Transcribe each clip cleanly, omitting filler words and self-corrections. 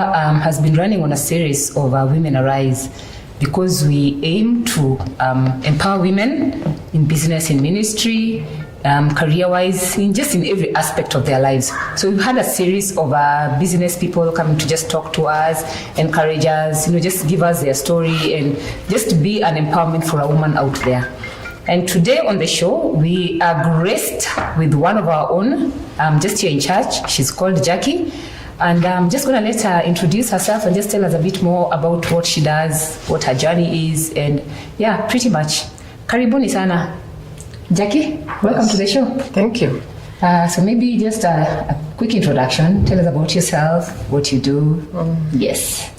Has been running on a series of Women Arise because we aim to empower women in business, in ministry, career-wise, in every aspect of their lives. So we've had a series of business people coming to just talk to us, encourage us, just give us their story and just be an empowerment for a woman out there. And today on the show, we are graced with one of our own, just here in church. She's called Jackie. And I'm just going to let her introduce herself and just tell us a bit more about what she does, what her journey is, and yeah, pretty much. Karibuni sana. Jackie, welcome to the show. Thank you. So maybe just a quick introduction. Tell us about yourself, what you do. Yes.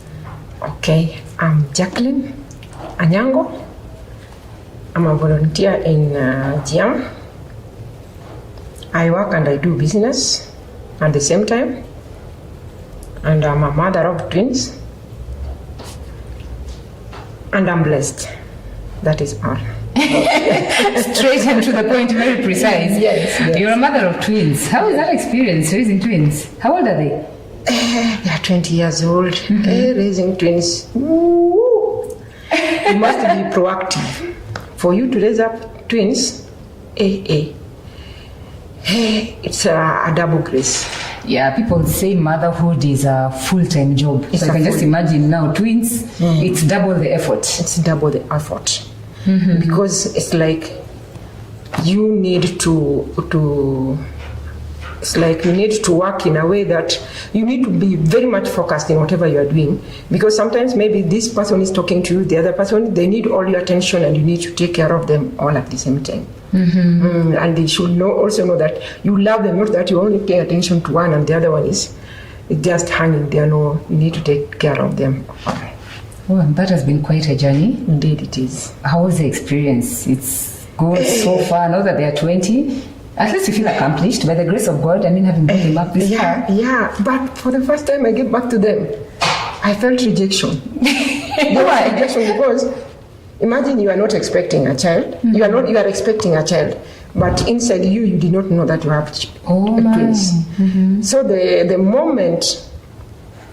Okay, I'm Jacqueline Anyango. I'm a volunteer in GIAM. I work and I do business at the same time. And I'm a mother of twins. And I'm blessed. That is all. Straight and to the point, very precise. Yes. You're a mother of twins. How is that experience, raising twins? How old are they? They are 20 years old. Raising twins. Woo. You must be proactive. For you to raise up twins, it's a double grace. Yeah, people say motherhood is a full-time job. So I can just imagine now twins, it's double the effort. It's double the effort. Because it's like you need to work in a way that you need to be very much focused in whatever you are doing, because sometimes maybe this person is talking to you, the other person, they need all your attention and you need to take care of them all at the same time. And they should also know that you love them, not that you only pay attention to one and the other one is just hanging there. No, you need to take care of them. Well, that has been quite a journey. Indeed it is. How was the experience? It's gone so far, now that they are 20. At least you feel accomplished by the grace of God. Having brought them up this far. Yeah, but for the first time I gave back to them, I felt rejection. Why? Rejection because imagine you are not expecting a child. You are expecting a child, but inside you did not know that you have twins. So the moment,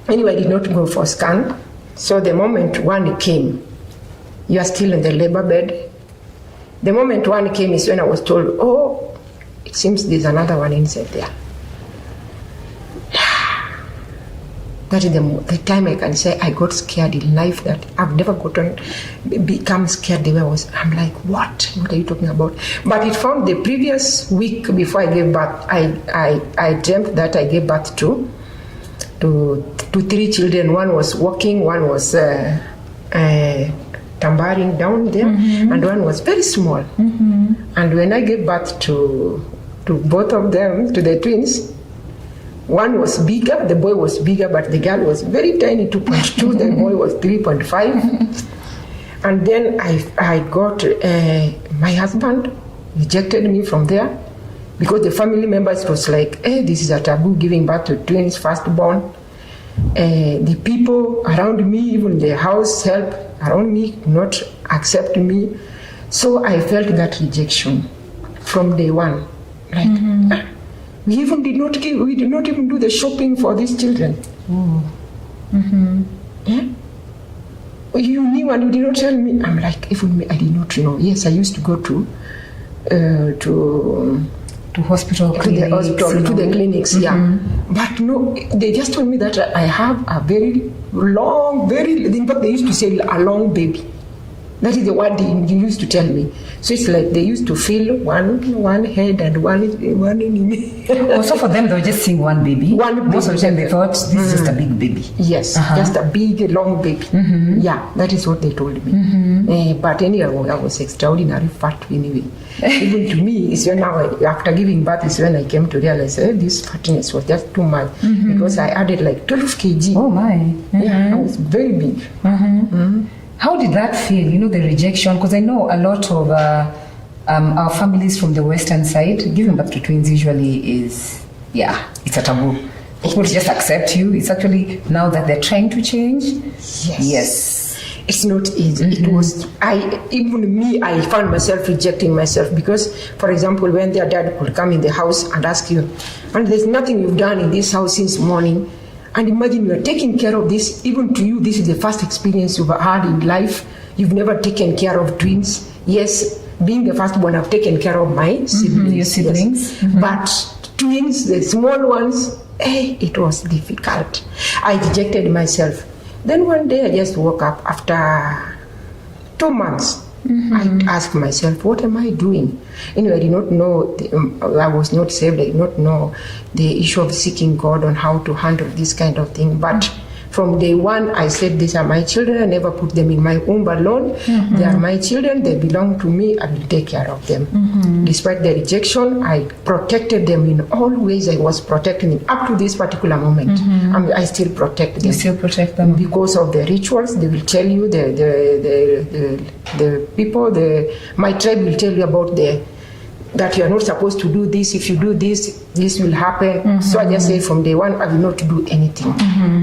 anyway, I did not go for scan. So the moment one came, you are still in the labor bed. The moment one came is when I was told, oh, it seems there's another one inside there. That is the time I can say I got scared in life, that I've never become scared the way I was. I'm like, what are you talking about? But it found the previous week before I gave birth, I dreamt that I gave birth to 3 children. One was walking, one was tumbling down there, and one was very small. And when I gave birth to both of them, to the twins, one was bigger, the boy was bigger, but the girl was very tiny, 2.2, the boy was 3.5. And then I got, my husband rejected me from there, because the family members was like, this is a taboo, giving birth to twins, firstborn. The people around me, even the house help around me, not accept me. So I felt that rejection from day one. Like, we did not even do the shopping for these children. Yeah? You knew and you did not tell me. I'm like, even me, I did not know. Yes, I used to go to hospital, to the clinics, But no, they just told me that I have a very long, in fact they used to say a long baby. That is the word they used to tell me. So it's like they used to feel one head and one in me. Also for them, they were just seeing one baby. Most of the time they thought this is just a big baby. Yes, just a big, long baby. Yeah, that is what they told me. But anyway, I was extraordinary fat anyway. Even to me, it's when after giving birth is when I came to realize this fatness was just too much, because I added like 12 kg. Oh my. Yeah, I was very big. How did that feel, the rejection? Because I know a lot of our families from the western side, giving birth to twins usually is, it's a taboo. People just accept you. It's actually now that they're trying to change. Yes. It's not easy. It was, I found myself rejecting myself, because, for example, when their dad would come in the house and ask you, and there's nothing you've done in this house since morning, And imagine you are taking care of this, even to you, this is the first experience you've had in life. You've never taken care of twins. Yes, being the firstborn, I've taken care of my siblings. Your siblings. Yes. But twins, the small ones, it was difficult. I dejected myself. Then one day I just woke up after 2 months. I asked myself, what am I doing? Anyway, I did not know, I was not saved, I did not know the issue of seeking God on how to handle this kind of thing. But from day one, I said, these are my children. I never put them in my womb alone. They are my children. They belong to me. I will take care of them. Despite the rejection, I protected them in all ways. I was protecting them up to this particular moment. I still protect them. You still protect them? Because of the rituals, they will tell you, the people, my tribe will tell you about that you are not supposed to do this. If you do this, this will happen. So I just say from day one, I will not do anything.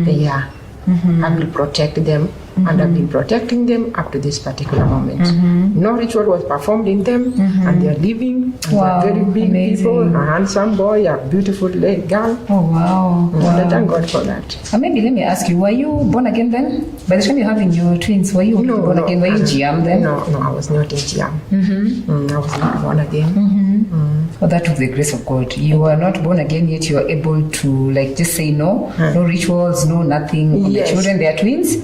Yeah. I will protect them, and I've been protecting them up to this particular moment. No ritual was performed in them, and they are living. Wow, They are very big amazing. people, a handsome boy, a beautiful girl. Oh, wow. I thank God for that. Maybe let me ask you, were you born again then? By the time you're having your twins, were you born again? Were you GM then? No, I was not in GM. I was not born again. Oh, that was the grace of God. You were not born again, yet you are able to just say no, no rituals, no nothing. Yes. The children, they are twins.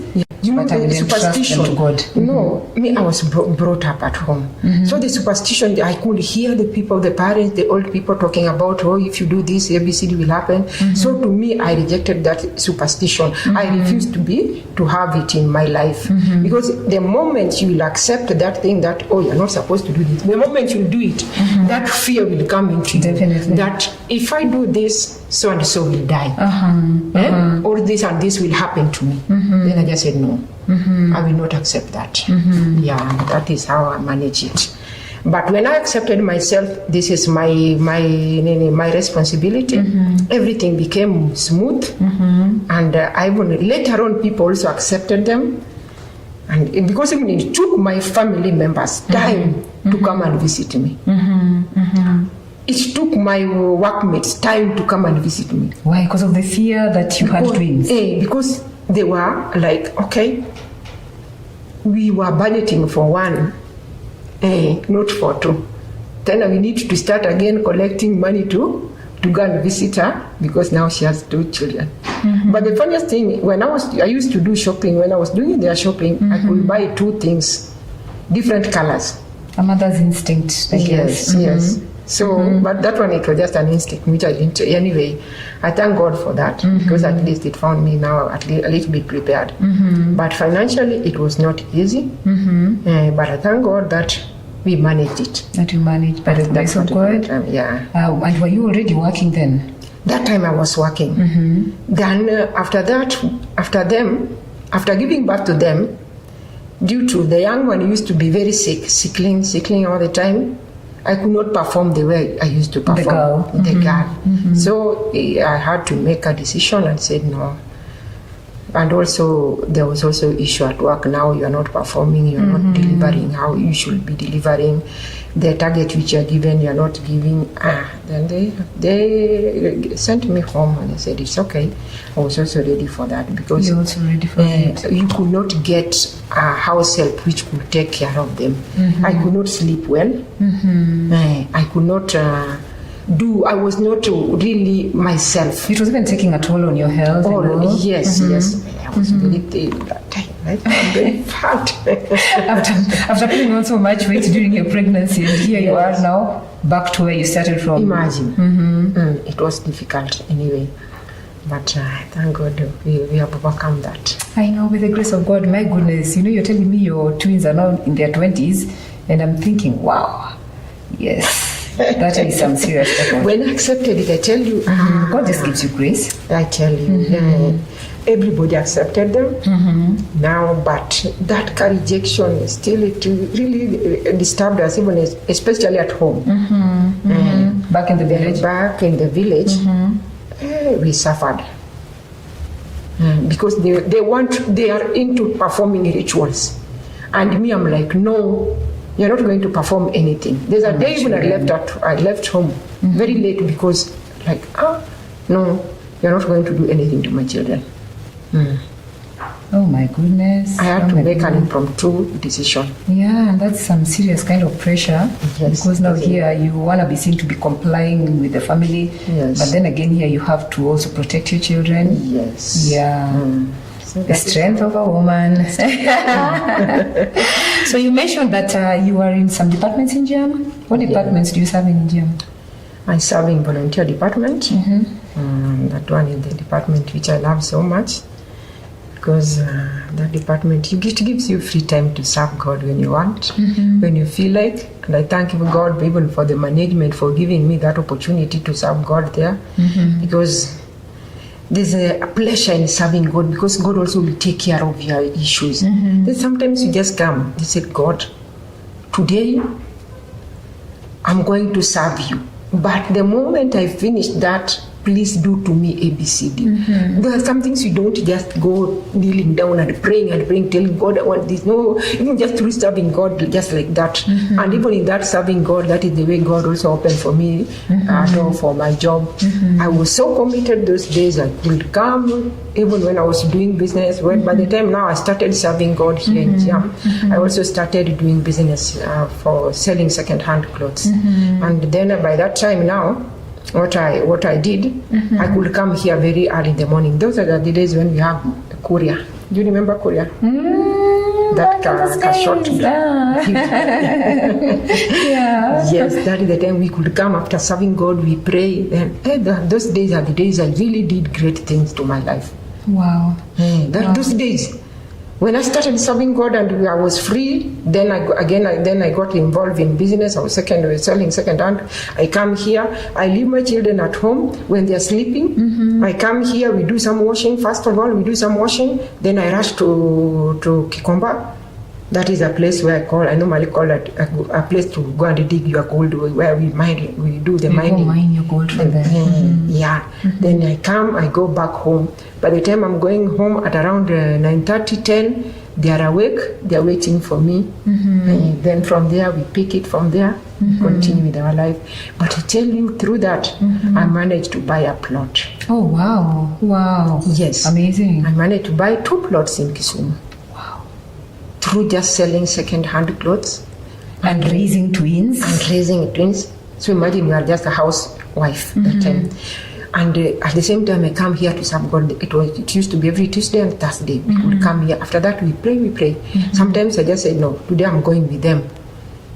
You know, But I the will entrust them superstition. to God. No, me, I was brought up at home. So the superstition, I could hear the people, the parents, the old people talking about, if you do this, ABCD will happen. So to me, I rejected that superstition. I refused to have it in my life. Because the moment you will accept that thing that, you're not supposed to do this, the moment you do it, that fear will come into you. Definitely. That if I do this, so and so will die. Or this and this will happen to me. Then I just said, no, I will not accept that. Yeah, that is how I manage it. But when I accepted myself, this is my responsibility, everything became smooth. And even later on, people also accepted them. And because even it took my family members time to come and visit me. It took my workmates time to come and visit me. Why? Because of the fear that you had twins? Because they were like, okay, we were budgeting for one, not for two. Then we need to start again collecting money to go and visit her because now she has 2 children. But the funniest thing, I used to do shopping. When I was doing their shopping, I could buy 2 things, different colors. A mother's instinct, I guess. Yes. So, but that one, it was just an instinct, which I didn't. Anyway, I thank God for that because at least it found me now a little bit prepared. But financially, it was not easy. But I thank God that we managed it. That you managed by the grace of God? Yeah. And were you already working then? That time I was working. Then after giving birth to them, due to the young one used to be very sickling all the time, I could not perform the way I used to perform. The girl. So I had to make a decision and said no. And also, there was also issue at work. Now you are not performing, you are not delivering how you should be delivering. The target which you are given, you are not giving. Then they sent me home and they said, it's okay. I was also ready for that because you're also ready for it. You could not get a house help which could take care of them. I could not sleep well. I could not I was not really myself. It was even taking a toll on your health. Yes. I was very thin that time. I'm very fat. after putting on so much weight during your pregnancy, and here you are now back to where you started from. Imagine. It was difficult anyway. But thank God we have overcome that. I know, with the grace of God, my goodness. You're telling me your twins are now in their 20s, and I'm thinking, wow, yes. That is some serious effort. When I accepted it, I tell you, God just gives you grace. I tell you, everybody accepted them now, but that rejection still it really disturbed us, even especially at home. Back in the village. Back in the village, we suffered because they are into performing rituals, and me, I'm like, no. You're not going to perform anything. There's a day when I left home very late because no, you're not going to do anything to my children. Oh my goodness. I had Oh to my make an goodness. impromptu decision. Yeah, and that's some serious kind of pressure. Yes, Because now yes. here you want to be seen to be complying with the family. Yes. But then again here you have to also protect your children. Yes. Yeah. So The that is- strength of a woman. So you mentioned that you are in some departments in GEM. What departments do you serve in GEM? I serve in volunteer department. That one is the department which I love so much, because that department, it gives you free time to serve God when you want, when you feel like. And I thank God even for the management for giving me that opportunity to serve God there, because there's a pleasure in serving God, because God also will take care of your issues. Then sometimes you just come, you say, God, today I'm going to serve you. But the moment I finish that, please do to me ABCD. There are some things you don't just go kneeling down and praying, telling God I want this. No, even just through serving God, just like that. And even in that serving God, that is the way God also opened for me for my job. I was so committed those days. I could come even when I was doing business. Well, by the time now I started serving God here in Jam, I also started doing business for selling second-hand clothes. And then by that time now, what I did, I could come here very early in the morning. Those are the days when we have courier. Do you remember courier? That car short. Yeah. Yes, that is the time we could come after serving God. We pray. And those days are the days I really did great things to my life. Wow. Those days. When I started serving God and I was free, then I got involved in business. I was selling second hand. I come here. I leave my children at home when they are sleeping. I come here. We do some washing. First of all, we do some washing. Then I rush to Kikomba. That is a place where I normally call it a place to go and dig your gold, where we do the mining. You go mine your gold from there. Yeah. Then I come, I go back home. By the time I'm going home at around 9:30, 10, they are awake, they are waiting for me. And then from there, we pick it from there, continue with our life. But I tell you, through that, I managed to buy a plot. Oh, wow. Wow. Yes. Amazing. I managed to buy 2 plots in Kisumu. Through just selling second-hand clothes. And raising twins. And raising twins. So imagine you are just a housewife that time. And at the same time, I come here to serve God. It used to be every Tuesday and Thursday. We would come here. After that, we pray. Sometimes I just say, no, today I'm going with them.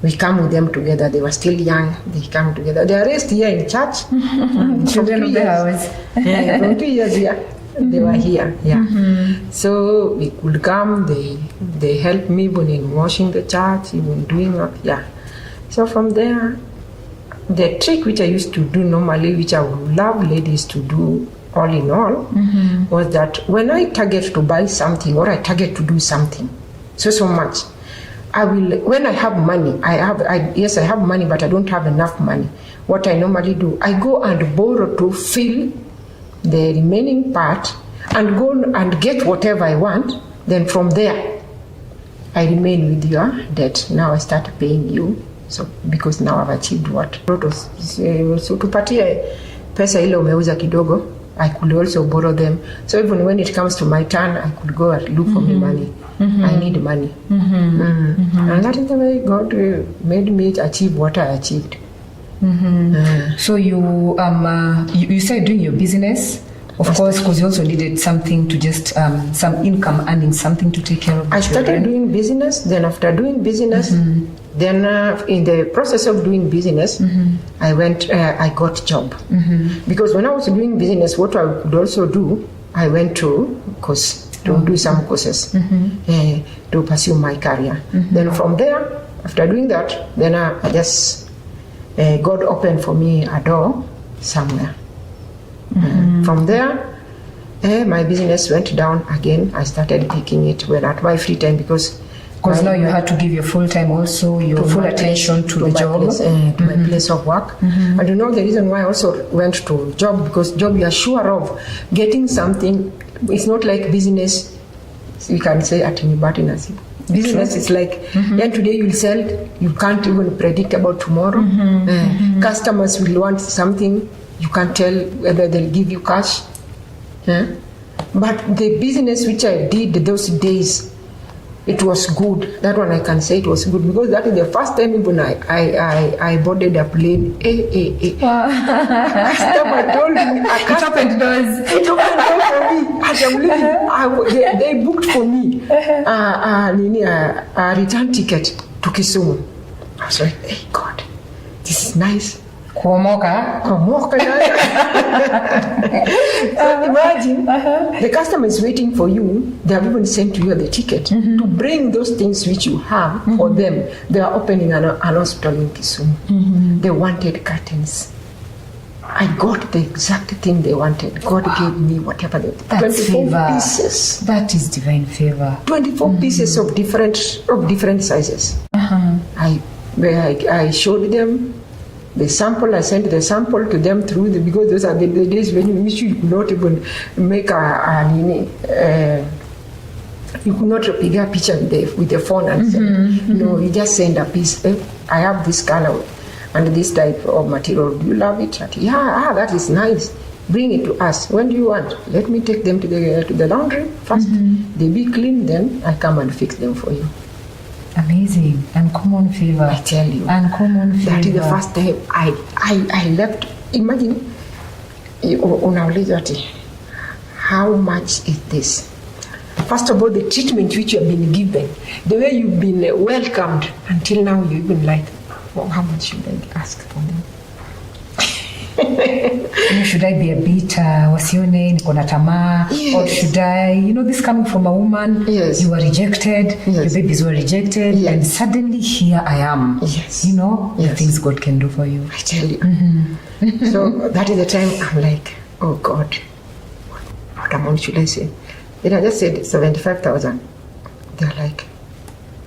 We come with them together. They were still young. They come together. They are raised here in church. Children of the house. From 2 years here. They were here, So we could come, they helped me even in washing the church, even doing up, So from there, the trick which I used to do normally, which I would love ladies to do all in all, was that when I target to buy something or I target to do something, so much, when I have money, I have money, but I don't have enough money. What I normally do, I go and borrow to fill the remaining part and go and get whatever I want. Then from there, I remain with your debt. Now I start paying you. So because now I've achieved what? So tupatie pesa ile umeuza kidogo, I could also borrow them. So even when it comes to my turn, I could go and look for me money. I need money. And that is the way God made me achieve what I achieved. So you started doing your business, of course, because you also needed something to just some income, earning something to take care of the I started children. doing business. Then after doing business, then in the process of doing business, I got job. Because when I was doing business, what I could also do, I went to course to do some courses to pursue my career. Then from there, after doing that, then I just God opened for me a door somewhere. From there, my business went down again. I started taking it when at my free time because now you had to give your full time also, your full attention to the job. To my place of work. And you know the reason why I also went to job, because job you are sure of getting something. It's not like business. You can say at anybody nasi. Business is like, today you'll sell, you can't even predict about tomorrow. Customers will want something, you can't tell whether they'll give you cash. But the business which I did those days, it was good. That one I can say it was good because that is the first time even I boarded a plane. Customer told me. It opened doors. It opened doors for me. As I'm leaving, they booked for me a return ticket to Kisumu. I was like, hey God, this is nice. Kuomoka. So imagine the customer is waiting for you. They have even sent you the ticket to bring those things which you have for them. They are opening an hospital in Kisumu. They wanted curtains. I got the exact thing they wanted. God gave me whatever they wanted. That's 24 favor. pieces. That is divine favor. 24 pieces of different sizes. I showed them the sample. I sent the sample to them through because those are the days when you could not even make you could not take a picture with the phone and send. No, you just send a piece. I have this color and this type of material. Do you love it? Yeah, that is nice. Bring it to us. When do you want? Let me take them to the laundry first. They be clean, then I come and fix them for you. Amazing. Uncommon favor. I tell you. Uncommon favor. That is the first time I left. Imagine, unauliza ati, how much is this? First of all, the treatment which you have been given, the way you've been welcomed, until now you even like, well, how much should I ask for them? Should I be a bit wasione niko na tamaa? Yes. Or should I, this coming from a woman, Yes. you were rejected, Yes. your babies were rejected, Yes. and suddenly here I am. Yes. The Yes. things God can do for you. I tell you. So that is the time I'm like, oh God, what amount should I say? Then I just said 75,000. They're like,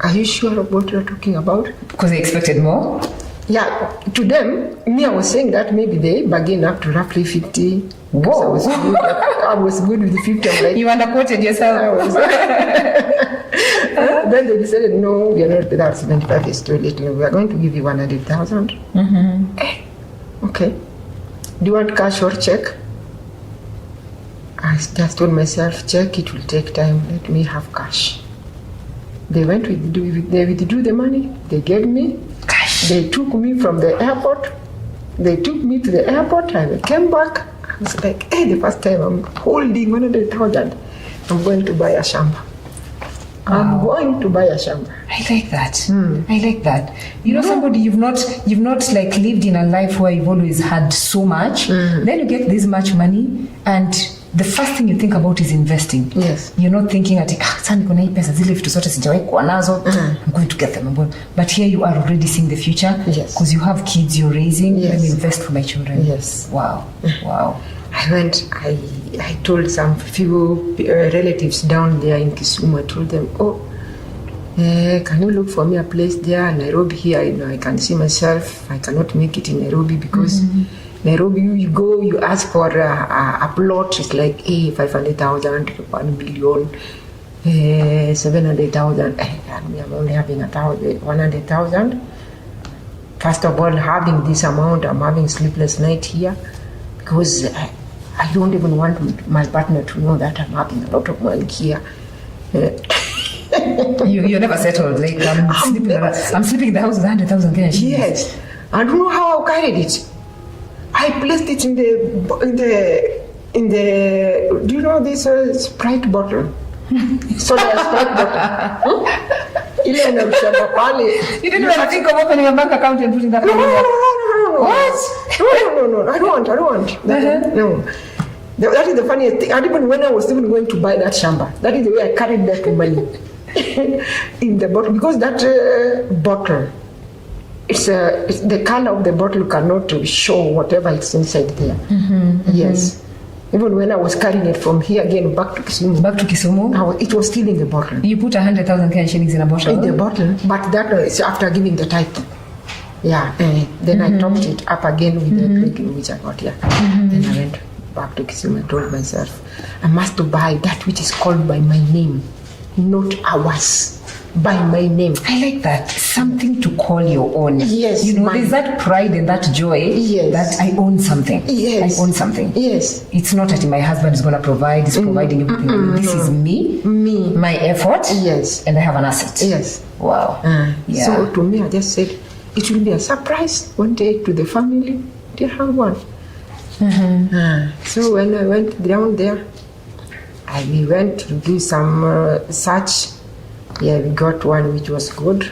are you sure of what you're talking about? Because they expected more. Yeah, to them, me, I was saying that maybe they bargain up to roughly 50. Whoa. I was good with the 50. I'm like, You underquoted I yourself. was. Then they decided, no, we are not, that 75 is too little. We are going to give you 100,000. Okay. Do you want cash or check? I just told myself, check, it will take time. Let me have cash. They withdrew the money. They gave me. They took me from the airport. They took me to the airport. I came back. I was like, hey, the first time I'm holding 100,000. I'm going to buy a shamba. I'm going to buy a shamba. I like that. I like that. Somebody you've not like lived in a life where you've always had so much. Then you get this much money, and the first thing you think about is investing. Yes. You're not thinking ati sasa niko na hii pesa zile vitu zote sijawahi kuwa nazo. I'm going to get them. But here you are already seeing the future. Yes. Because you have kids you're raising. Yes. Let me invest for my children. Yes. Wow. I went, I told some few relatives down there in Kisumu, I told them, can you look for me a place there? Nairobi here, I can see myself. I cannot make it in Nairobi because Nairobi, you go, you ask for a plot, it's like 500,000, 1 million, 700,000. I'm only having 100,000. First of all, having this amount, I'm having sleepless night here because I don't even want my partner to know that I'm having a lot of money here. You're never settled. Like I'm sleeping in the house with 100,000 Kenyan shillings. Yes, I don't know how I carried it. I placed it in the. Do you know this Sprite bottle? Soda Sprite bottle. Ile na mshamba pale. You didn't even think of opening a bank account and putting that money there. No. What? No. I don't want. No. That is the funniest thing. And even when I was even going to buy that shamba, that is the way I carried that money in the bottle, because that bottle, it's the color of the bottle cannot show whatever is inside there. Yes. Even when I was carrying it from here again back to Kisumu. It was still in the bottle. You put 100,000 Kenyan shillings in a bottle. In the bottle, but that is after giving the tithe. Yeah. Then I topped it up again with the drinking which I got here. Then I went back to Kisumu. I told myself, I must buy that which is called by my name, not ours. by my name. I like that. Something to call your own. Yes, You know, mine. there's that pride and that joy Yes. that I own something. Yes. I own something. Yes. It's not that my husband is going to provide, he's providing everything. This is me, my effort, Yes. and I have an asset. Yes. Wow. Yeah. So to me, I just said, it will be a surprise one day to the family. They have one. So when I went down there, we went to do some search. Yeah, we got one which was good.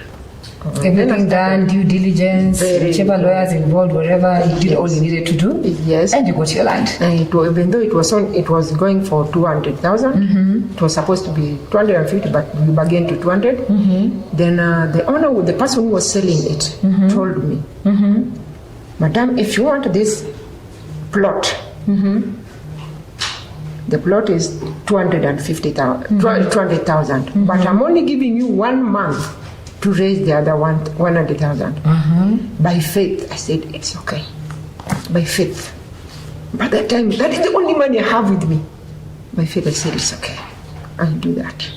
Everything done, due diligence, Very whichever good. lawyers involved, wherever you did all you needed to do. Yes. And you got your land. Even though it was going for 200,000. It was supposed to be 250, but we bargained to 200. Then the owner, the person who was selling it, told me, Madam, if you want this plot, the plot is 250,000, 200,000, but I'm only giving you 1 month to raise the other 100,000. By faith, I said, it's okay. By faith. By that time, that is the only money I have with me. By faith, I said, it's okay. I'll do that.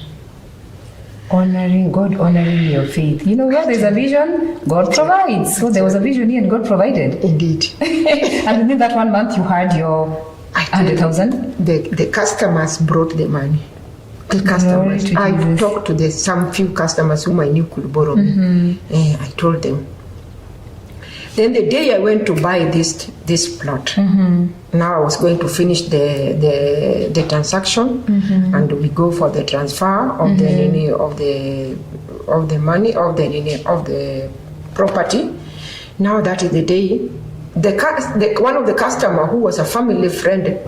Honoring God, honoring your faith. You know, where there's a vision, God provides. So there was a vision here and God provided. Indeed. And within that 1 month, you had your 100,000. The customers brought the money. The customers. to I Jesus. talked to some few customers whom I knew could borrow me. I told them. Then the day I went to buy this plot, now I was going to finish the transaction, and we go for the transfer of the money of the property. Now that is the day. One of the customer who was a family friend,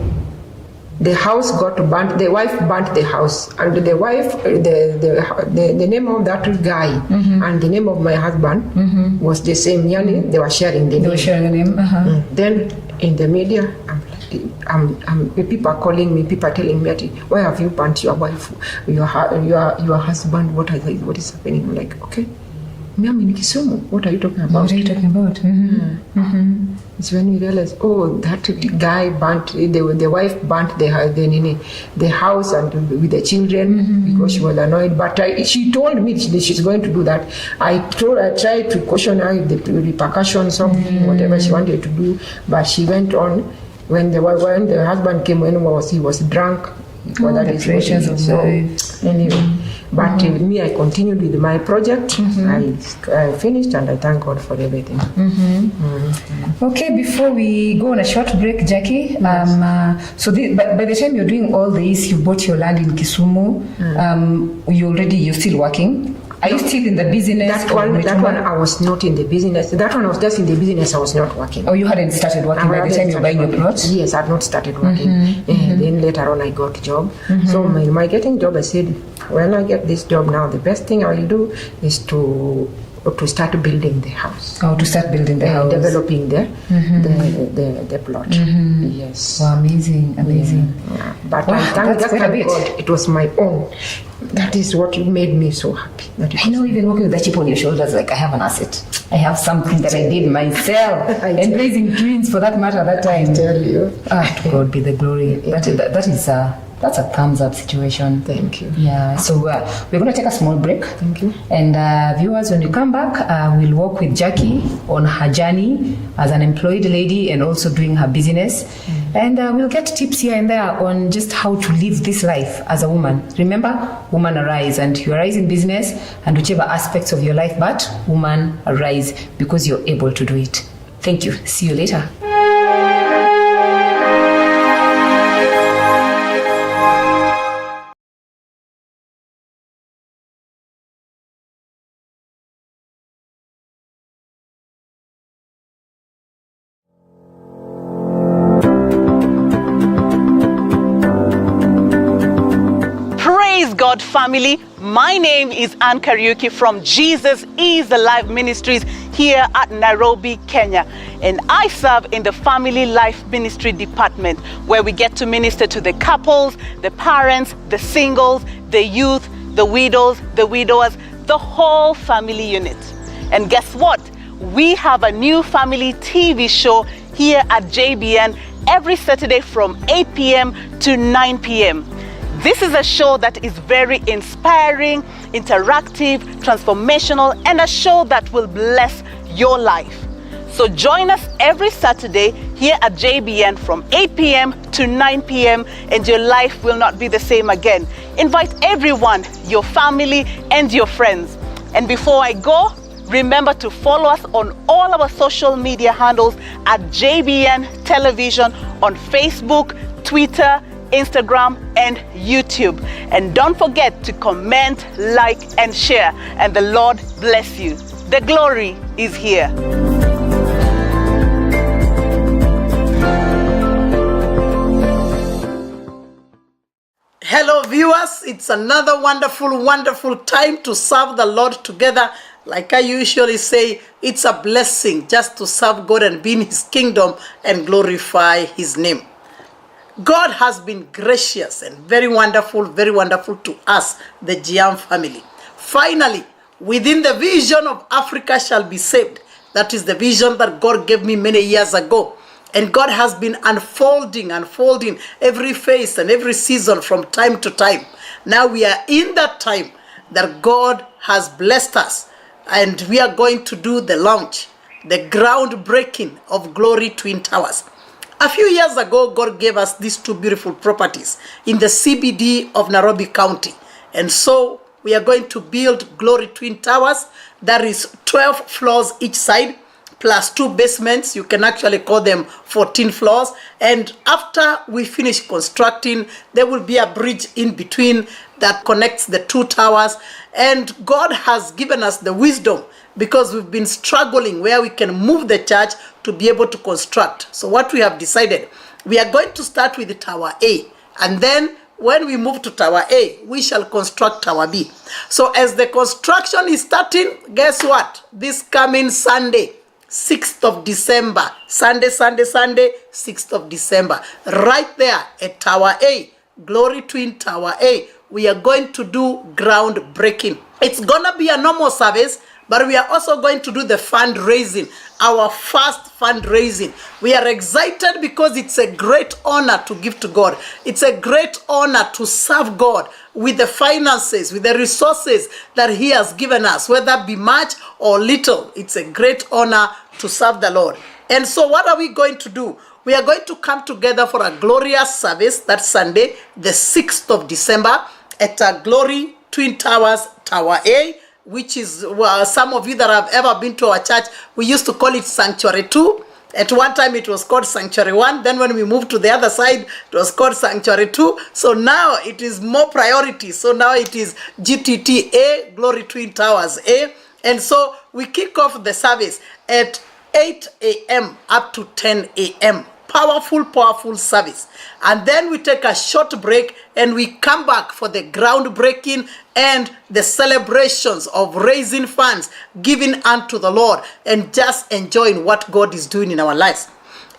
the house got burnt. The wife burnt the house, and the wife, the name of that guy and the name of my husband was the same. Yani, they were sharing the They were name. sharing a name. Then in the media, people are calling me. People are telling me, "Why have you burnt your wife, your husband? What is happening?" I'm like, okay. I'm in Kisumu. What are you talking about? What are you talking about? It's when we realized, oh, that guy burnt, the wife burnt the house and with the children because she was annoyed. But she told me she's going to do that. I tried to caution her the repercussions of whatever she wanted to do, but she went on. When the husband came, he was drunk. The pressures of life. Anyway, but me, I continued with my project. I finished, and I thank God for everything. Okay, before we go on a short break, Jackie, so by the time you're doing all this, you bought your land in Kisumu, you're still working. Are you still in the business? That one, I was not in the business. That one, I was just in the business. I was not working. Oh, you hadn't started working by the time you were buying your plot? Yes, I had not started working. Then later on, I got a job. So my getting job, I said, when I get this job now, the best thing I will do is to start building the house. Oh, to start building the house. Developing the plot. Yes. Wow, amazing. Yeah. But Wow, I thank that's quite a bit. God it was my own. That is what made me so happy. I know, even walking with that chip on your shoulders, like I have an asset. I have something that I did myself. And raising twins for that matter that time. I tell you. To God be the glory. That's a thumbs up situation. Thank you. Yeah, so we're going to take a small break. Thank you. And viewers, when we come back, we'll walk with Jackie on her journey as an employed lady and also doing her business. And we'll get tips here and there on just how to live this life as a woman. Remember, woman arise, and you arise in business and whichever aspects of your life, but woman arise because you're able to do it. Thank you. See you later. Praise God, family. My name is Ann Kariuki from Jesus is Alive Ministries here at Nairobi, Kenya. And I serve in the Family Life Ministry Department, where we get to minister to the couples, the parents, the singles, the youth, the widows, the widowers, the whole family unit. And guess what? We have a new family TV show here at JBN every Saturday from 8 p.m. to 9 p.m. This is a show that is very inspiring, interactive, transformational, and a show that will bless your life. So join us every Saturday here at JBN from 8 p.m. to 9 p.m. and your life will not be the same again. Invite everyone, your family and your friends. And before I go, remember to follow us on all our social media handles at JBN Television on Facebook, Twitter, Instagram, and YouTube. And don't forget to comment, like, and share. And the Lord bless you. The glory is here. Hello viewers, it's another wonderful time to serve the Lord together. Like I usually say, it's a blessing just to serve God and be in His kingdom and glorify His name. God has been gracious and very wonderful to us, the Giam family. Finally, within the vision of Africa shall be saved. That is the vision that God gave me many years ago. And God has been unfolding every phase and every season from time to time. Now we are in that time that God has blessed us. And we are going to do the launch, the groundbreaking of Glory Twin Towers. A few years ago, God gave us these two beautiful properties in the CBD of Nairobi County. And so we are going to build Glory Twin Towers. That is 12 floors each side, plus 2 basements. You can actually call them 14 floors. And after we finish constructing, there will be a bridge in between that connects the 2 towers. And God has given us the wisdom because we've been struggling where we can move the church to be able to construct. So what we have decided, we are going to start with the Tower A. And then when we move to Tower A, we shall construct Tower B. So as the construction is starting, guess what? This coming Sunday, 6th of December, Sunday, 6th of December, right there at Tower A, Glory Twin Tower A, we are going to do groundbreaking. It's gonna be a normal service, but we are also going to do the fundraising, our first fundraising. We are excited because it's a great honor to give to God. It's a great honor to serve God with the finances, with the resources that He has given us, whether it be much or little. It's a great honor to serve the Lord. And so what are we going to do? We are going to come together for a glorious service that Sunday, the 6th of December, at a Glory Twin Towers, Tower A, which is, well, some of you that have ever been to our church, we used to call it Sanctuary 2. At one time it was called Sanctuary 1. Then when we moved to the other side, it was called Sanctuary 2. So now it is more priority. So now it is GTT A, Glory Twin Towers A. And so we kick off the service at 8 a.m. up to 10 a.m. Powerful service. And then we take a short break and we come back for the groundbreaking and the celebrations of raising funds, giving unto the Lord, and just enjoying what God is doing in our lives.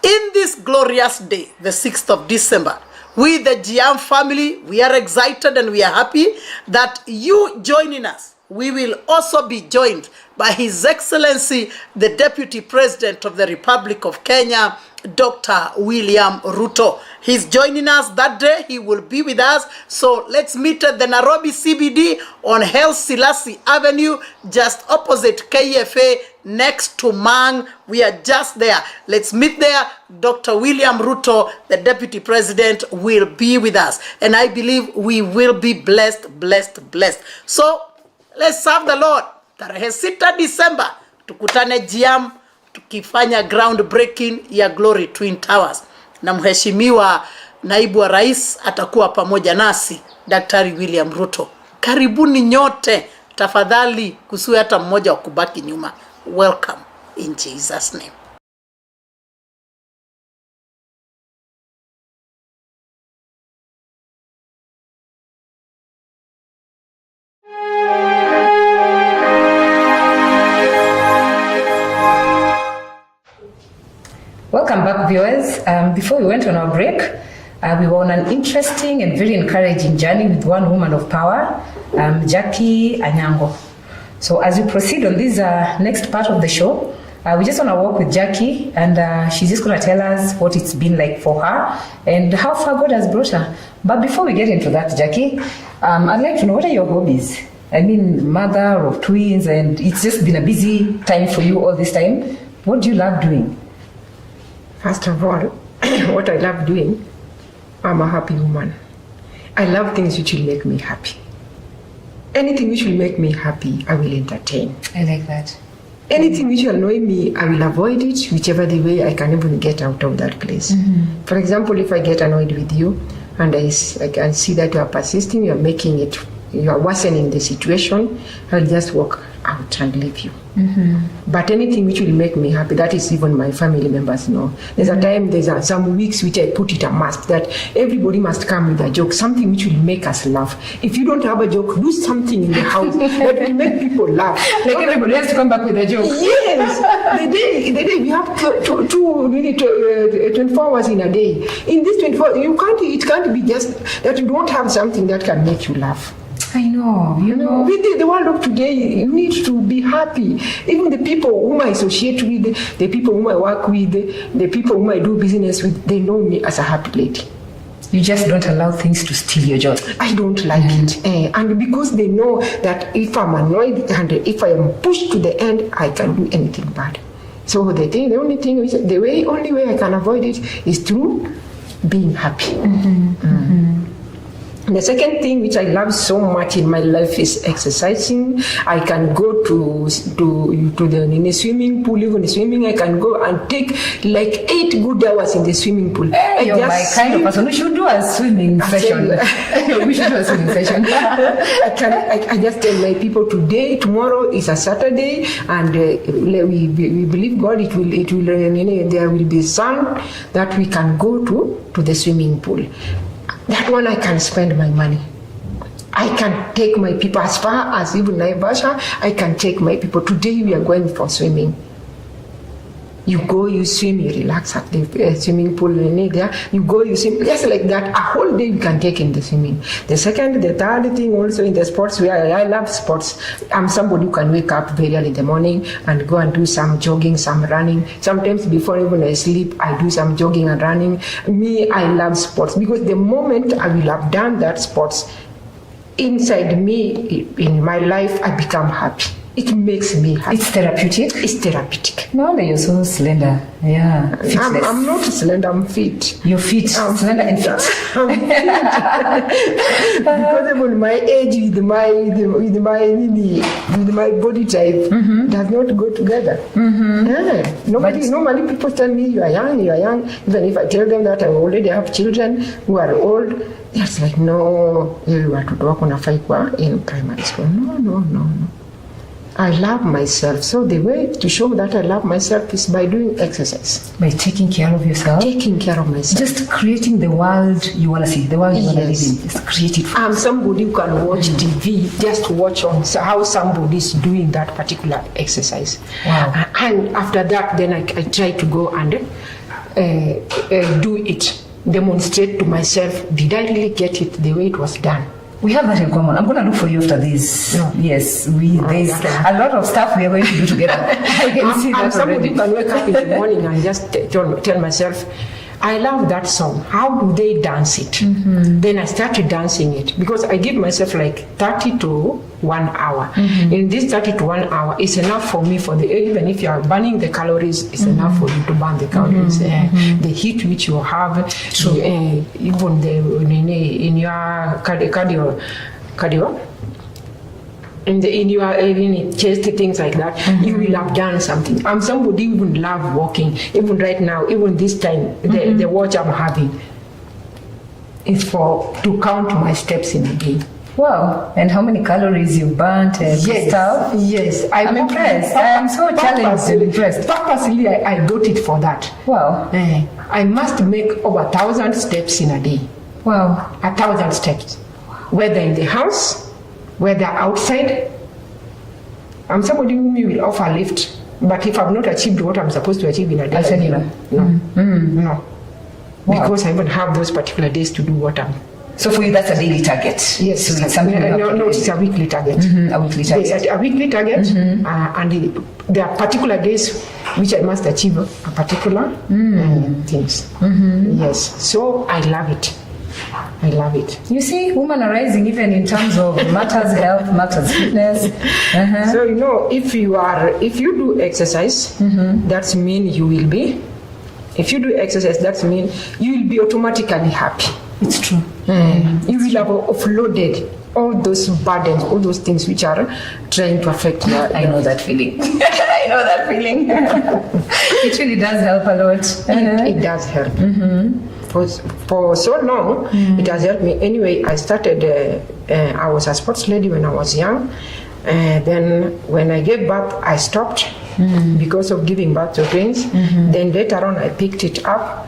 In this glorious day, the 6th of December, we, the Giam family, we are excited and we are happy that you joining us. We will also be joined by His Excellency, the Deputy President of the Republic of Kenya, Dr. William Ruto. He's joining us that day. He will be with us. So let's meet at the Nairobi CBD on Haile Selassie Avenue, just opposite KFA, next to Mang. We are just there. Let's meet there. Dr. William Ruto, the Deputy President, will be with us. And I believe we will be blessed. So let's serve the Lord. Tarehe 6 December, tukutane Giam, tukifanya groundbreaking ya Glory Twin Towers. Na mheshimiwa naibu wa rais atakuwa pamoja nasi, Daktari William Ruto. Karibuni nyote, tafadhali kusiwe hata mmoja wa kubaki nyuma. Welcome in Jesus' name. Welcome back, viewers. Before we went on our break, we were on an interesting and very encouraging journey with one woman of power, Jackie Anyango. So as we proceed on this next part of the show, We just want to walk with Jackie, and she's just going to tell us what it's been like for her and how far God has brought her. But before we get into that, Jackie, I'd like to know, what are your hobbies? I mean, mother of twins, and it's just been a busy time for you all this time. What do you love doing? First of all, what I love doing, I'm a happy woman. I love things which will make me happy. Anything which will make me happy, I will entertain. I like that. Anything which will annoy me, I will avoid it, whichever the way I can even get out of that place. For example, if I get annoyed with you and I can see that you are persisting, you are worsening the situation, I'll just walk out and leave you. But anything which will make me happy, that is even my family members know. There's a time, some weeks which I put it a must that everybody must come with a joke, something which will make us laugh. If you don't have a joke, do something in the house that will make people laugh. Like everybody has to come back with a joke. Yes, the day we have 24 hours in a day. In this 24, it can't be just that you don't have something that can make you laugh. I know, you know. With the world of today, you need to be happy. Even the people whom I associate with, the people whom I work with, the people whom I do business with, they know me as a happy lady. You just don't allow things to steal your joy. I don't like it. And because they know that if I'm annoyed and if I am pushed to the end, I can do anything bad. So the only way I can avoid it is through being happy. The second thing which I love so much in my life is exercising. I can go to the swimming pool, even swimming. I can go and take like 8 good hours in the swimming pool. You're my kind of person. We should do a swimming session. We should do a swimming session. I just tell my people tomorrow is a Saturday, and we believe God. There will be sun that we can go to the swimming pool. That one I can spend my money. I can take my people as far as even Naivasha. I can take my people. Today we are going for swimming. You go, you swim, you relax at the swimming pool. You go, you swim. Just like that, a whole day you can take in the swimming. The third thing also in the sports, where I love sports. I'm somebody who can wake up very early in the morning and go and do some jogging, some running. Sometimes before even I sleep, I do some jogging and running. I love sports because the moment I will have done that sports, inside me, in my life, I become happy. It makes me happy. It's therapeutic? It's therapeutic. No wonder you're so slender. Yeah. I'm not slender, I'm fit. You're fit, slender and fit. I'm fit. Because even my age with my body type does not go together. Yeah. Normally people tell me you are young. Even if I tell them that I already have children who are old, it's like, no, you are to work on a fight in primary school. No. I love myself. So the way to show that I love myself is by doing exercise. By taking care of yourself? Taking care of myself. Just creating the world you want to see, the world you want to live in. Just create it. I'm somebody who can watch TV, just watch on how somebody is doing that particular exercise. Wow. And after that, then I try to go and do it, demonstrate to myself, did I really get it the way it was done? We have that in common. I'm going to look for you after this. No. Yes, there's a lot of stuff we are going to do together. I can see that I'm somebody already. who can wake up in the morning and just tell myself, I love that song. How do they dance it? Then I started dancing it because I give myself like 30 to 1 hour. In this 30 to 1 hour, it's enough for me even if you are burning the calories, it's enough for you to burn the calories. The heat which you have, even in your cardio. In your chest, things like that, you will have done something. I'm somebody who would love walking. Even right now, even this time, the watch I'm having is to count my steps in a day. Wow. And how many calories you burnt and stuff? Yes. I'm impressed. I am so challenged and impressed. Purposely, I got it for that. Wow. I must make over 1,000 steps in a day. Wow. 1,000 steps. Whether in the house, whether outside. I'm somebody whom you will offer a lift, but if I've not achieved what I'm supposed to achieve in a day, I'll tell you no. Wow. Because I even have those particular days to do what I'm So for you, that's a daily target. Yes, So it's something you have to do. no, it's a weekly target. A weekly target. A weekly target, and there are particular days which I must achieve a particular things. Yes, so I love it. I love it. You see, women are rising even in terms of matters health, matters fitness. So if you do exercise, that means you will be. If you do exercise, that means you will be automatically happy. It's true. You will have offloaded all those burdens, all those things which are trying to affect you. I know that feeling. I know that feeling. It really does help a lot. It does help. For so long, it has helped me. Anyway, I started, I was a sports lady when I was young. Then when I gave birth, I stopped because of giving birth to twins. Then later on, I picked it up.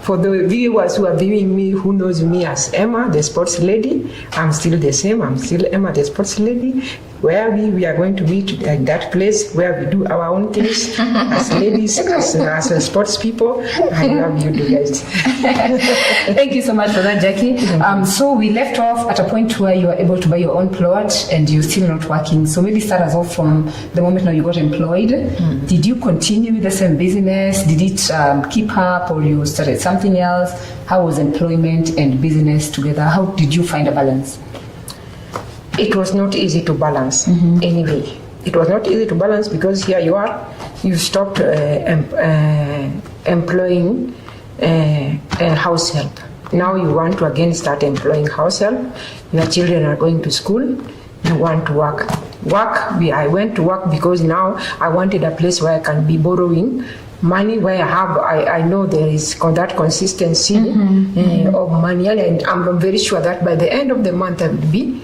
For the viewers who are viewing me, who knows me as Emma, the sports lady, I'm still the same. I'm still Emma, the sports lady. Where we are going to meet at that place where we do our own things as ladies, as sports people. I love you guys. Thank you so much for that, Jackie. So we left off at a point where you were able to buy your own plot and you're still not working. So maybe start us off from the moment now you got employed. Did you continue with the same business? Did it keep up, or you started something else? How was employment and business together? How did you find a balance? It was not easy to balance. Anyway, it was not easy to balance because here you are, you stopped employing house help. Now you want to again start employing house help. Your children are going to school. You want to work. I went to work because now I wanted a place where I can be borrowing money, where I know there is that consistency of money, and I'm very sure that by the end of the month I will be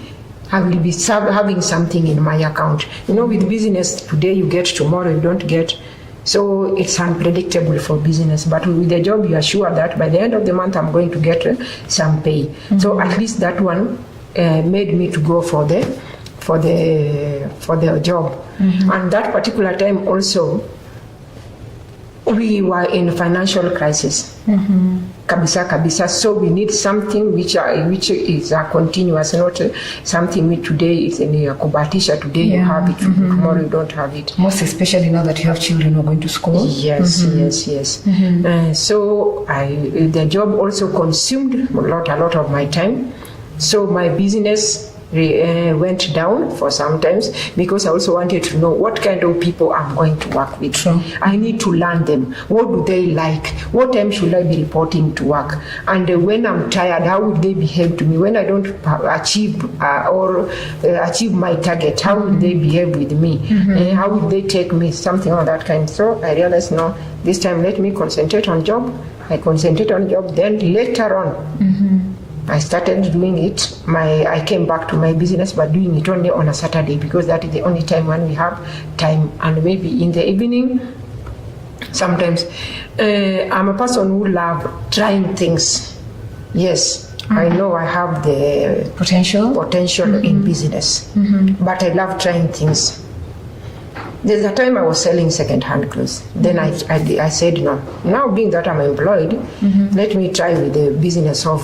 having something in my account. With business, today you get, tomorrow you don't get. So it's unpredictable for business. But with the job, you are sure that by the end of the month I'm going to get some pay. So at least that one made me to go for the job. And that particular time also, we were in financial crisis. Kabisa. So we need something which is continuous, not something which today is in a kubatisha. Today you have it, tomorrow you don't have it. Most especially now that you have children who are going to school. Yes. So the job also consumed a lot of my time. So my business went down for some times because I also wanted to know what kind of people I'm going to work with. Sure. I need to learn them. What do they like? What time should I be reporting to work? And when I'm tired, how would they behave to me? When I don't achieve achieve my target, how would they behave with me? How would they take me? Something of that kind. So I realized, no, this time let me concentrate on job. I concentrate on job. Then later on, I started doing it. I came back to my business, but doing it only on a Saturday because that is the only time when we have time. And maybe in the evening, sometimes. I'm a person who loves trying things. Yes, I know I have the potential in business, but I love trying things. There's a time I was selling second-hand clothes. Then I said no. Now being that I'm employed, let me try with the business of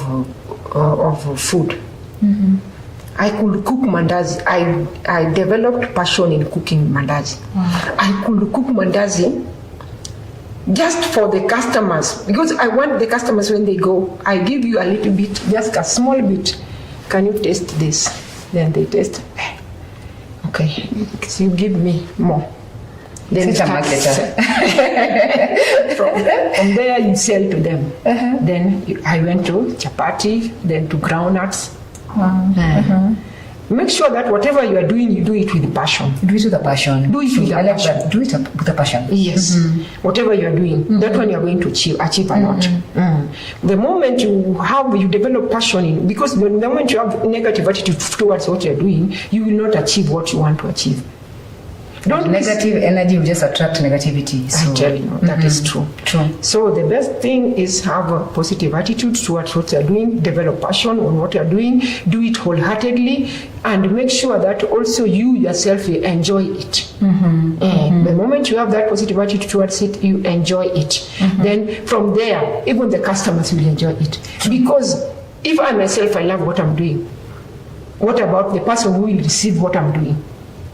food. I could cook mandazi. I developed passion in cooking mandazi. I could cook mandazi just for the customers because I want the customers when they go, I give you a little bit, just a small bit. Can you taste this? Then they taste. Okay, so you give me more. Then from there you sell to them. Then I went to chapati, then to groundnuts. Make sure that whatever you are doing, you do it with passion. Do it with a passion. Do it with a passion. Do it with a passion. Yes. Whatever you are doing, that one you are going to achieve a lot. The moment you develop passion because the moment you have negative attitude towards what you are doing, you will not achieve what you want to achieve. Negative energy will just attract negativity. So. I tell you, that is true. So the best thing is have a positive attitude towards what you are doing, develop passion on what you are doing, do it wholeheartedly, and make sure that also you yourself enjoy it. The moment you have that positive attitude towards it, you enjoy it. Then from there, even the customers will enjoy it. Because If I myself, I love what I'm doing, what about the person who will receive what I'm doing?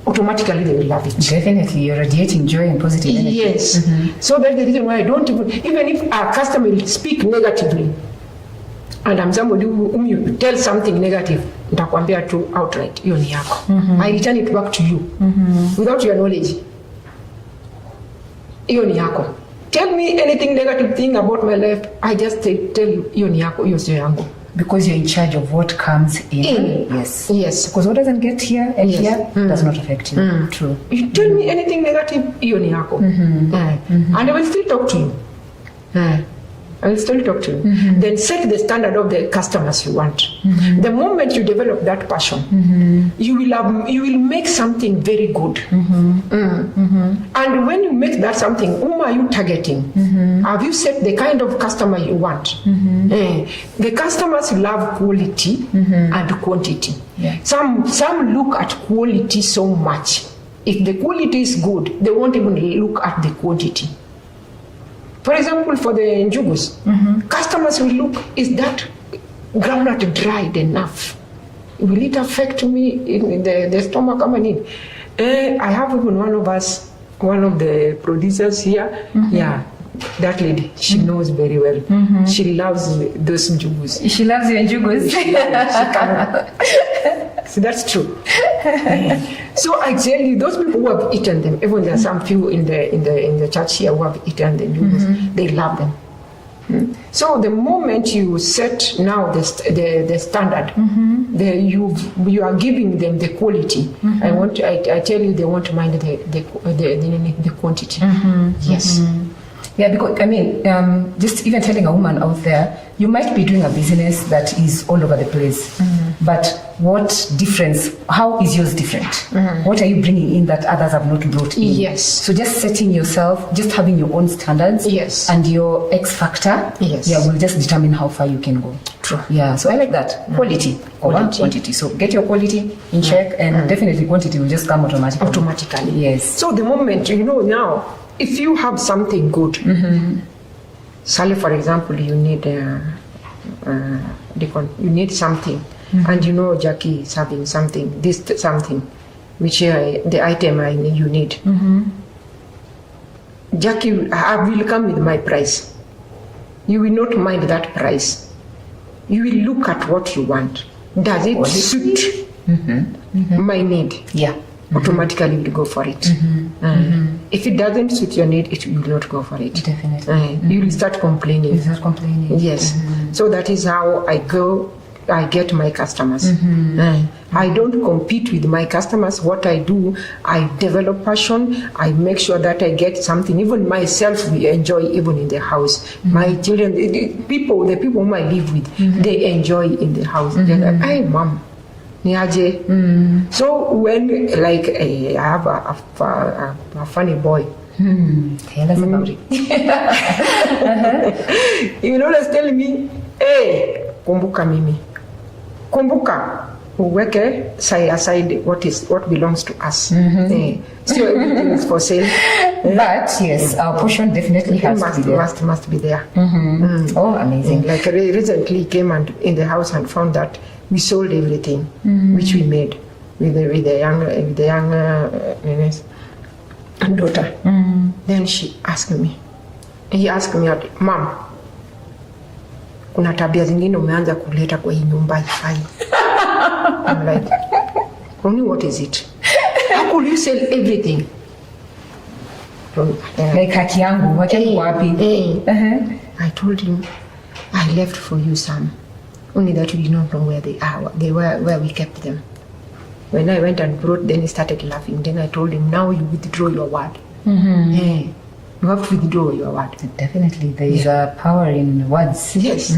Automatically they will love it. Definitely, you're radiating joy and positive energy. Yes. So that's the reason why I don't even if a customer will speak negatively, and I'm somebody whom you tell something negative, nitakwambia tu outright, hiyo ni yako. I return it back to you without your knowledge. Hiyo ni yako. Tell me anything negative thing about my life, I just tell you, hiyo ni yako, hiyo sio yangu. Because you're in charge of what comes in. Yes. Yes. Because what doesn't get here and Yes. here does not affect you. True. You tell me anything negative, hiyo ni yako. And I will still talk to you. I will still talk to you. Then set the standard of the customers you want. The moment you develop that passion, you will make something very good. And when you make that something, whom are you targeting? Have you set the kind of customer you want? The customers love quality and quantity. Yeah. Some look at quality so much. If the quality is good, they won't even look at the quantity. For example, for the njugus, customers will look, is that groundnut dried enough? Will it affect me in the stomach? I have even one of the producers here. Yeah, that lady, she knows very well. She loves those njugus. She loves your njugus. She cannot. See, that's true. So I tell you, those people who have eaten them, even there are some few in the church here who have eaten the njugus, they love them. So the moment you set now the standard, you are giving them the quality. I tell you, they won't mind the quantity. Yes. Yeah, because just even telling a woman out there, you might be doing a business that is all over the place, but what difference? How is yours different? What are you bringing in that others have not brought in? Yes. So just setting yourself, just having your own standards, Yes. and your X factor, Yes. yeah, will just determine how far you can go. True. Yeah, so I like that. Quality over quantity. So get your quality in check, and definitely quantity will just come automatically. Automatically. Yes. So the moment, now, if you have something good, Sally, for example, you need you need something, and Jackie is having something, which the item you need. Jackie, I will come with my price. You will not mind that price. You will look at what you want. Does it suit my need? Yeah. Automatically will go for it. If it doesn't suit your need, it will not go for it. Definitely. You will start complaining. Is not complaining. Yes. So that is how I get my customers. I don't compete with my customers. What I do, I develop passion. I make sure that I get something. Even myself, we enjoy even in the house. My children, the people whom I live with, they enjoy in the house. They're like, hey, mom. So when I have a funny boy, Tell us about it. he will always tell me, hey, kumbuka mimi, kumbuka uweke aside what belongs to us. So everything is for sale. But yes, our portion definitely has to be there. Must be there. Oh, amazing. Like recently came and in the house and found that we sold everything which we made with the young daughter. Then he asked me, Mom, kuna tabia zingine umeanza kuleta kwa hii nyumba haifai. I'm like, Ronnie, what is it? How could you sell everything? Like haki yangu, wacha wapi? I told him, I left for you some. Only that you did not know where they are. They were where we kept them. When I went and brought, then he started laughing. Then I told him, now you withdraw your word. You have to withdraw your word. Definitely, there is a power in words. Yes.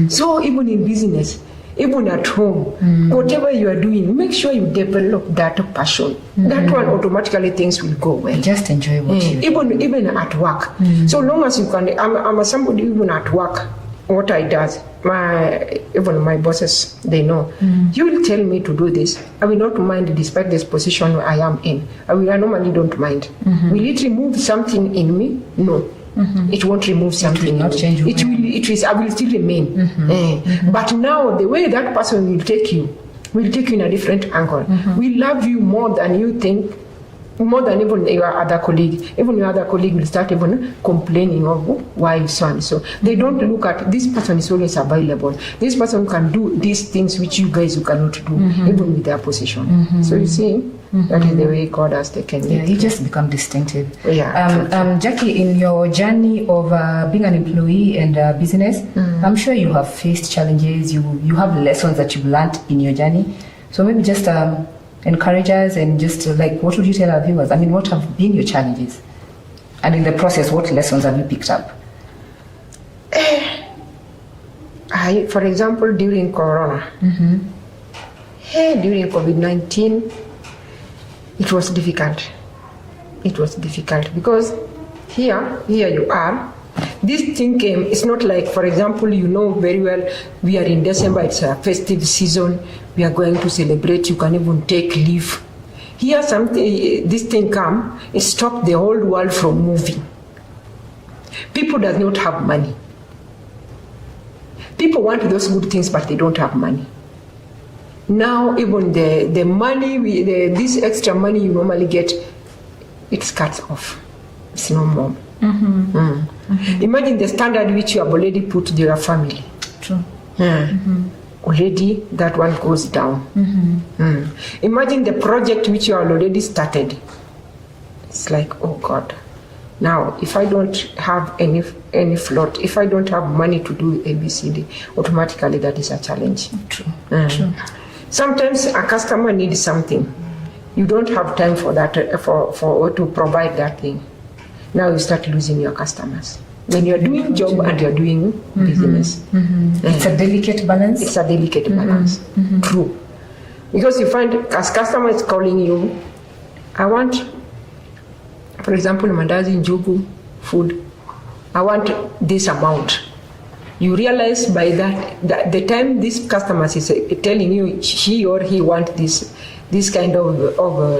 So even in business, even at home, whatever you are doing, make sure you develop that passion. That one automatically things will go well. Just enjoy what you do. Even at work. So long as you can, I'm somebody even at work. What I does, even my bosses, they know. You will tell me to do this. I will not mind, despite this position I am in. I normally don't mind. Will it remove something in me? No. It won't remove something. not change who I will still remain. But now the way that person will take you in a different angle. We love you more than you think, more than even your other colleague. Even your other colleague will start even complaining of why so and so. They don't look at this person is always available. This person can do these things which you guys cannot do, even with their position. So you see, that is the way God has taken Yeah, it. you just become distinctive. Yeah. Jackie, in your journey of being an employee and business, I'm sure you have faced challenges. You have lessons that you've learned in your journey. So maybe just encourage us and just like, what would you tell our viewers? I mean, what have been your challenges? And in the process, what lessons have you picked up? For example, during Corona, during COVID-19, it was difficult. It was difficult because here you are. This thing came, it's not like, for example, you know very well, we are in December, it's a festive season, we are going to celebrate, you can even take leave. Here, this thing come, it stopped the whole world from moving. People does not have money. People want those good things, but they don't have money. Now, even the money, this extra money you normally get, it's cut off. It's no more. Imagine the standard which you have already put to your family. True. Already that one goes down. Imagine the project which you have already started. It's like, oh God, now if I don't have any float, if I don't have money to do ABCD, automatically that is a challenge. True. True. Sometimes a customer needs something. You don't have time for that, for to provide that thing. Now you start losing your customers. When you're doing job and you're doing business. It's a delicate balance. It's a delicate balance. True. Because you find as customer is calling you, I want, for example, mandazi, njugu, food. I want this amount. You realize by that the time this customer is telling you she or he want this kind of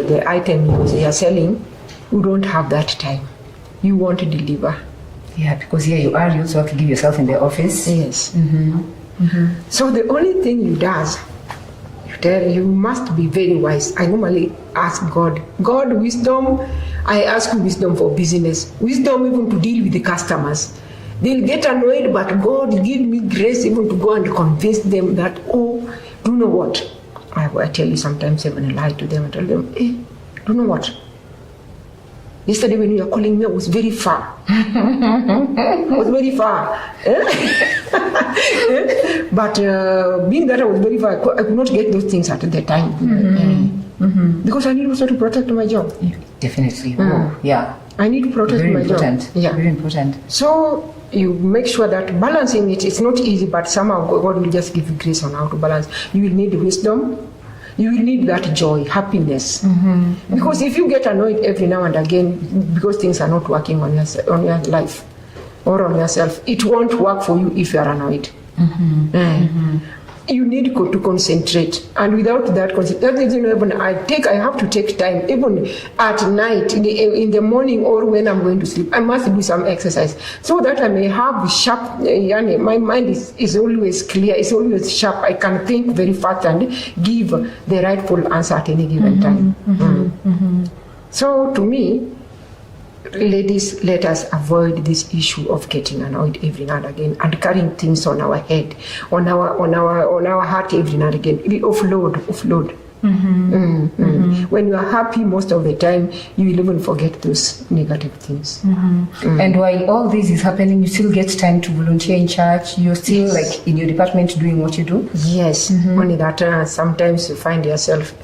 the item you are selling, you don't have that time. You want to deliver. Yeah, because here you are, you also have to give yourself in the office. Yes. So the only thing you does, you must be very wise. I normally ask God, wisdom. I ask you wisdom for business, wisdom even to deal with the customers. They'll get annoyed, but God give me grace even to go and convince them that, oh, do you know what? I tell you sometimes even I lie to them and tell them, hey, do you know what? Yesterday when you were calling me, I was very far. I was very far. But being that I was very far, I could not get those things at the time. Because I need also to protect my job. Definitely. Oh, yeah. I need to protect Very my important. job. Yeah. Very important. So you make sure that balancing it's not easy, but somehow God will just give you grace on how to balance. You will need wisdom. You will need that joy, happiness. Because if you get annoyed every now and again because things are not working on your life or on yourself, it won't work for you if you are annoyed. You need to concentrate, and without that concentration, I have to take time, even at night, in the morning, or when I'm going to sleep. I must do some exercise so that I may have sharp. My mind is always clear. It's always sharp. I can think very fast and give the rightful answer at any given time. So to me, ladies, let us avoid this issue of getting annoyed every now and again and carrying things on our head, on our heart every now and again. Offload. When you are happy, most of the time you will even forget those negative things. And while all this is happening, you still get time to volunteer in church. You're still like in your department doing what you do. Yes. Only that sometimes you find yourself,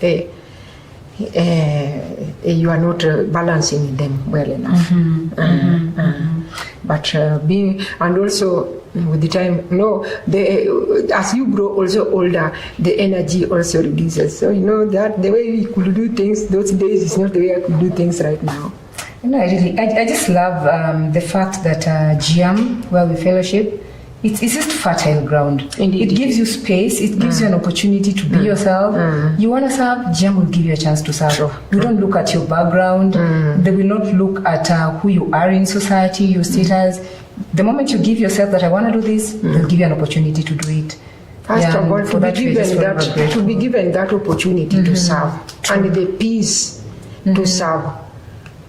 you are not balancing them well enough. But being, and also with the time, as you grow also older, the energy also reduces. So that the way we could do things those days is not the way I could do things right now. I just love the fact that GM, where we fellowship, it's just fertile ground. Indeed. It gives you space. It gives you an opportunity to be yourself. You want to serve, GEM will give you a chance to serve. We don't look at your background. They will not look at who you are in society, your status. The moment you give yourself that I want to do this, they'll give you an opportunity to do it. First of all, for that we're just forever to grateful. be given that opportunity to serve and the peace to serve.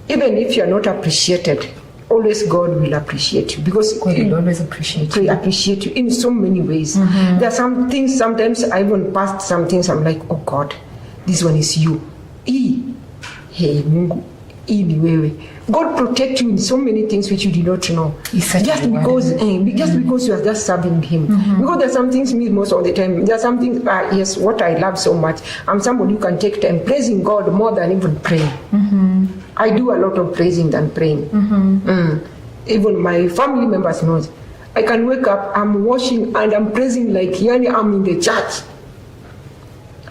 Even if you are not appreciated, always God will appreciate you, because God will always appreciate you. He appreciate you in so many ways. There are some things, sometimes I even past some things, I'm like, oh God, this one is you. Hey, Mungu, ni wewe. God protect you in so many things which you did not know. Just because you are just serving Him. Because there are some things, me most of the time, there are some things, yes, what I love so much, I'm somebody who can take time praising God more than even praying. I do a lot of praising than praying. Even my family members knows. I can wake up, I'm washing and I'm praising like yani I'm in the church.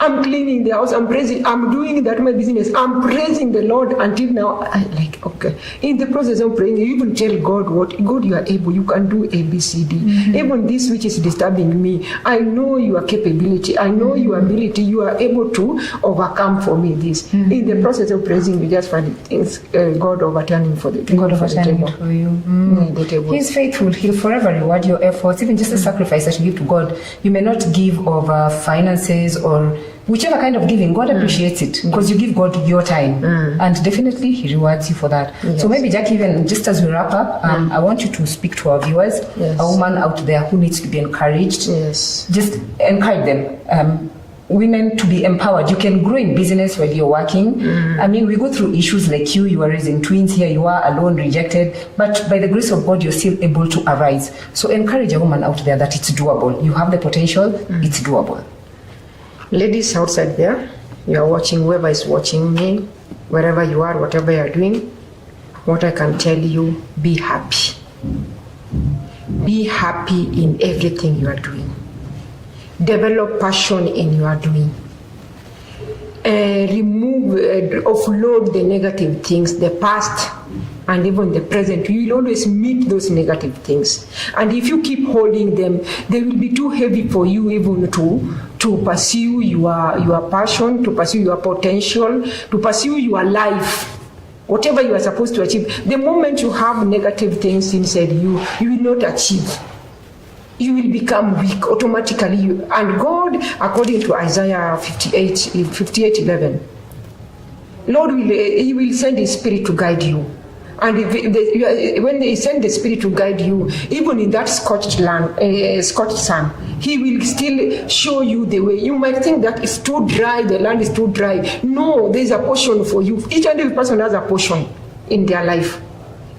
I'm cleaning the house, I'm praising, I'm doing that my business, I'm praising the Lord until now. I like, okay. In the process of praying, you even tell God God, you are able, you can do A, B, C, D. Even this which is disturbing me, I know your capability, I know your ability, you are able to overcome for me this. In the process of praising, you just find things, God overturning for the table. God overturning it for you. The table. He's faithful. He'll forever reward your efforts, even just the sacrifice that you give to God. You may not give of finances or whichever kind of giving, God appreciates it because you give God your time, and definitely He rewards you for that. Yes. So maybe, Jackie, even just as we wrap up, I want you to speak to our viewers, Yes. a woman out there who needs to be encouraged. Yes. Just encourage them. Women to be empowered. You can grow in business while you're working. I mean, we go through issues like you are raising twins, here you are alone, rejected, but by the grace of God, you're still able to arise. So encourage a woman out there that it's doable. You have the potential, it's doable. Ladies outside there, you are watching, whoever is watching me, wherever you are, whatever you are doing, what I can tell you, be happy. Be happy in everything you are doing. Develop passion in your doing. Offload the negative things, the past and even the present. You will always meet those negative things. And if you keep holding them, they will be too heavy for you even to pursue your passion, to pursue your potential, to pursue your life. Whatever you are supposed to achieve. The moment you have negative things inside you, you will not achieve. You will become weak automatically. And God, according to Isaiah 58:11, Lord He will send His Spirit to guide you. And when He send the Spirit to guide you, even in that scorched land, scorched sun, He will still show you the way. You might think that it's too dry, the land is too dry. No, there is a portion for you. Each and every person has a portion in their life.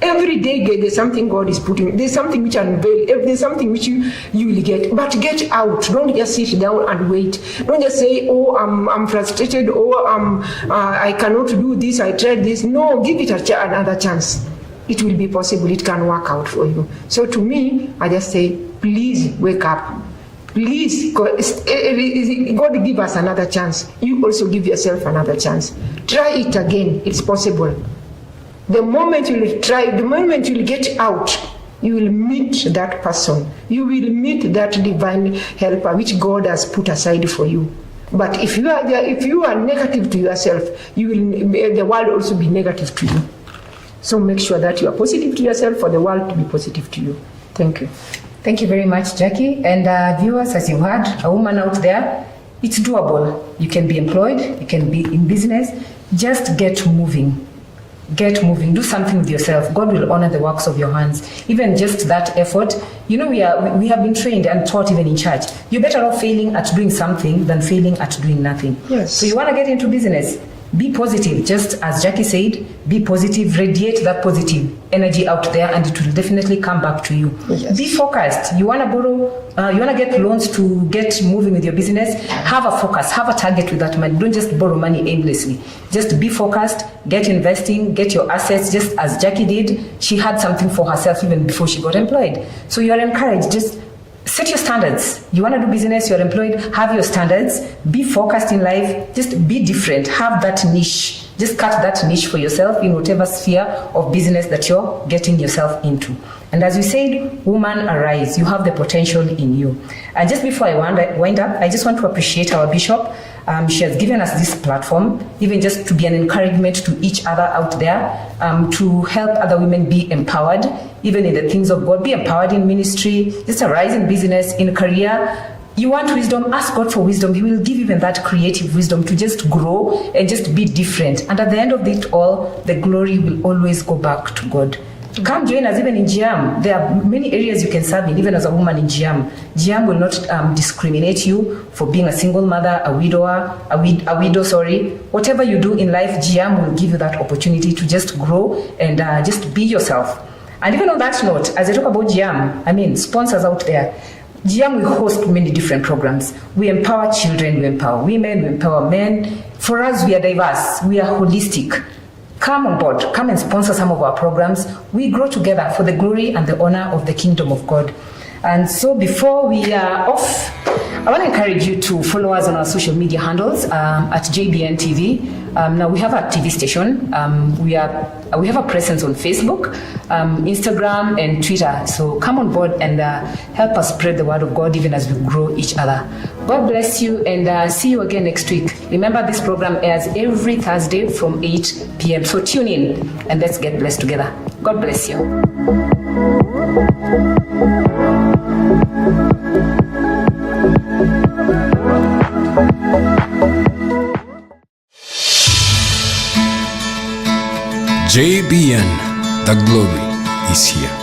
Every day there's something God is putting. There's something which unveil. There's something which you will get. But get out. Don't just sit down and wait. Don't just say, "Oh, I'm frustrated," or "I cannot do this. I tried this." No, give it another chance. It will be possible. It can work out for you. So to me, I just say, please wake up. Please, God give us another chance. You also give yourself another chance. Try it again. It's possible. The moment you will try, the moment you will get out, you will meet that person. You will meet that divine helper which God has put aside for you. But if you are negative to yourself, the world will also be negative to you. So make sure that you are positive to yourself for the world to be positive to you. Thank you. Thank you very much, Jackie. And viewers, as you heard, a woman out there, it's doable. You can be employed, you can be in business. Just get moving. Get moving. Do something with yourself. God will honor the works of your hands. Even just that effort. You know, we have been trained and taught even in church. You're better off failing at doing something than failing at doing nothing. Yes. So you want to get into business. Be positive. Just as Jackie said, be positive. Radiate that positive energy out there, and it will definitely come back to you. Yes. Be focused. You want to borrow, you want to get loans to get moving with your business. Have a focus. Have a target with that money. Don't just borrow money aimlessly. Just be focused. Get investing. Get your assets. Just as Jackie did, she had something for herself even before she got employed. So you are encouraged. Just set your standards. You want to do business, you're employed, have your standards. Be focused in life. Just be different. Have that niche. Just cut that niche for yourself in whatever sphere of business that you're getting yourself into. And as we said, woman arise, you have the potential in you. And just before I wind up, I just want to appreciate our bishop. She has given us this platform, even just to be an encouragement to each other out there, to help other women be empowered, even in the things of God, be empowered in ministry, just arise in business, in career. You want wisdom, ask God for wisdom. He will give even that creative wisdom to just grow and just be different. And at the end of it all, the glory will always go back to God. Come join us even in GM. There are many areas you can serve in, even as a woman in GM. GM will not discriminate you for being a single mother, a widower, a widow, sorry. Whatever you do in life, GM will give you that opportunity to just grow and just be yourself. And even on that note, as I talk about GM, I mean, sponsors out there, GM will host many different programs. We empower children, we empower women, we empower men. For us, we are diverse, we are holistic. Come on board, come and sponsor some of our programs. We grow together for the glory and the honor of the kingdom of God. And so before we are off, I want to encourage you to follow us on our social media handles at JBN TV. Now we have a TV station. We have a presence on Facebook, Instagram, and Twitter. So come on board and help us spread the word of God even as we grow each other. God bless you, and see you again next week. Remember, this program airs every Thursday from 8 p.m. So tune in and let's get blessed together. God bless you. JBN, the glory is here.